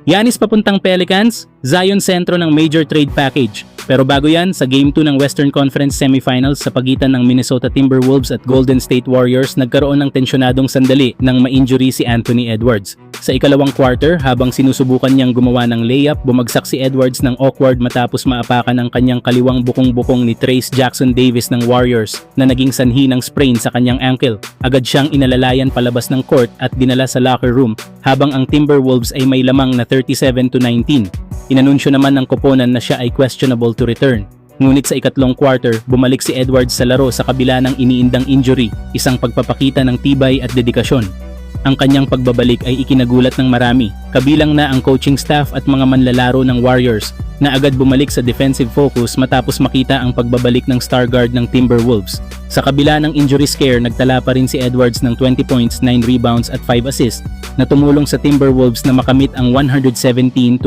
Giannis papuntang Pelicans, Zion sentro ng major trade package. Pero bago yan, sa Game 2 ng Western Conference Semifinals sa pagitan ng Minnesota Timberwolves at Golden State Warriors, nagkaroon ng tensyonadong sandali nang ma-injury si Anthony Edwards. Sa ikalawang quarter, habang sinusubukan niyang gumawa ng layup, bumagsak si Edwards ng awkward matapos maapakan ang kanyang kaliwang bukong-bukong ni Trayce Jackson Davis ng Warriors na naging sanhi ng sprain sa kanyang ankle. Agad siyang inalalayan palabas ng court at dinala sa locker room habang ang Timberwolves ay may lamang na 37-19. Inanunsyo naman ng koponan na siya ay questionable to return. Ngunit sa ikatlong quarter, bumalik si Edwards sa laro sa kabila ng iniindang injury, isang pagpapakita ng tibay at dedikasyon. Ang kanyang pagbabalik ay ikinagulat ng marami, kabilang na ang coaching staff at mga manlalaro ng Warriors, na agad bumalik sa defensive focus matapos makita ang pagbabalik ng star guard ng Timberwolves. Sa kabila ng injury scare, nagtala pa rin si Edwards ng 20 points, 9 rebounds at 5 assists na tumulong sa Timberwolves na makamit ang 117-93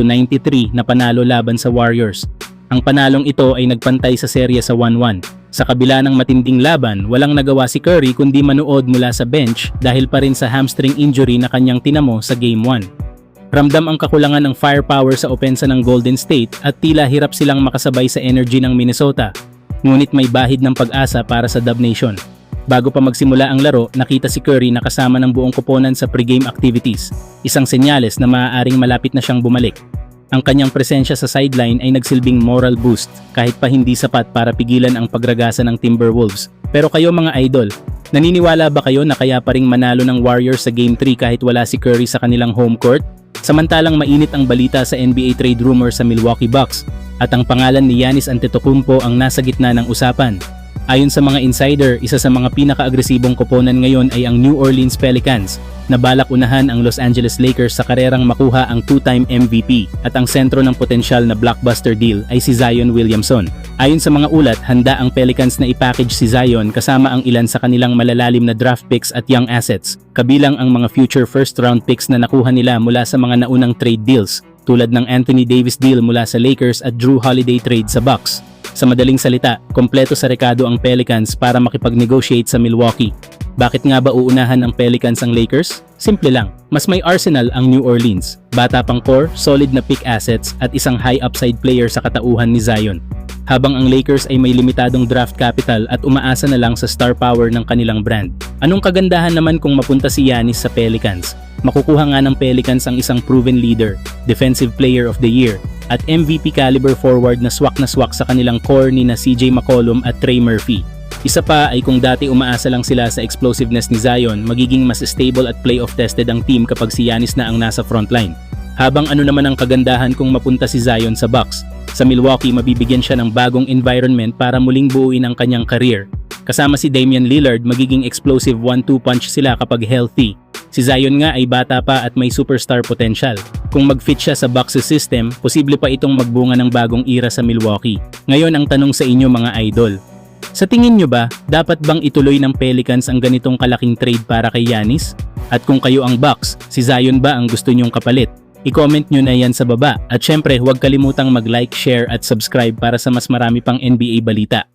na panalo laban sa Warriors. Ang panalong ito ay nagpantay sa serye sa 1-1. Sa kabila ng matinding laban, walang nagawa si Curry kundi manood mula sa bench dahil pa rin sa hamstring injury na kanyang tinamo sa Game 1. Ramdam ang kakulangan ng firepower sa opensa ng Golden State at tila hirap silang makasabay sa energy ng Minnesota. Ngunit may bahid ng pag-asa para sa Dub Nation. Bago pa magsimula ang laro, nakita si Curry na kasama ng buong koponan sa pregame activities, isang senyales na maaaring malapit na siyang bumalik. Ang kanyang presensya sa sideline ay nagsilbing moral boost kahit pa hindi sapat para pigilan ang pagragasa ng Timberwolves. Pero kayo mga idol, naniniwala ba kayo na kaya pa ring manalo ng Warriors sa Game 3 kahit wala si Curry sa kanilang home court? Samantalang mainit ang balita sa NBA trade rumor sa Milwaukee Bucks at ang pangalan ni Giannis Antetokounmpo ang nasa gitna ng usapan. Ayon sa mga insider, isa sa mga pinaka-agresibong koponan ngayon ay ang New Orleans Pelicans na balak unahan ang Los Angeles Lakers sa karerang makuha ang 2-time MVP at ang sentro ng potensyal na blockbuster deal ay si Zion Williamson. Ayon sa mga ulat, handa ang Pelicans na ipackage si Zion kasama ang ilan sa kanilang malalalim na draft picks at young assets, kabilang ang mga future first-round picks na nakuha nila mula sa mga naunang trade deals tulad ng Anthony Davis deal mula sa Lakers at Drew Holiday trade sa Bucks. Sa madaling salita, kompleto sa rekado ang Pelicans para makipag-negotiate sa Milwaukee. Bakit nga ba uunahan ang Pelicans ang Lakers? Simple lang, mas may arsenal ang New Orleans. Bata pang core, solid na pick assets at isang high upside player sa katauhan ni Zion. Habang ang Lakers ay may limitadong draft capital at umaasa na lang sa star power ng kanilang brand. Anong kagandahan naman kung mapunta si Giannis sa Pelicans? Makukuha nga ng Pelicans ang isang proven leader, defensive player of the year, at MVP caliber forward na swak sa kanilang core ni na CJ McCollum at Trey Murphy. Isa pa ay kung dati umaasa lang sila sa explosiveness ni Zion, magiging mas stable at playoff tested ang team kapag si Giannis na ang nasa frontline. Habang ano naman ang kagandahan kung mapunta si Zion sa Bucks? Sa Milwaukee, mabibigyan siya ng bagong environment para muling buuin ang kanyang career. Kasama si Damian Lillard, magiging explosive 1-2 punch sila kapag healthy. Si Zion nga ay bata pa at may superstar potential. Kung mag-fit siya sa Bucks system, posible pa itong magbunga ng bagong era sa Milwaukee. Ngayon ang tanong sa inyo mga idol. Sa tingin nyo ba, dapat bang ituloy ng Pelicans ang ganitong kalaking trade para kay Giannis? At kung kayo ang Bucks, si Zion ba ang gusto nyong kapalit? I-comment nyo na yan sa baba. At syempre, huwag kalimutang mag-like, share at subscribe para sa mas marami pang NBA balita.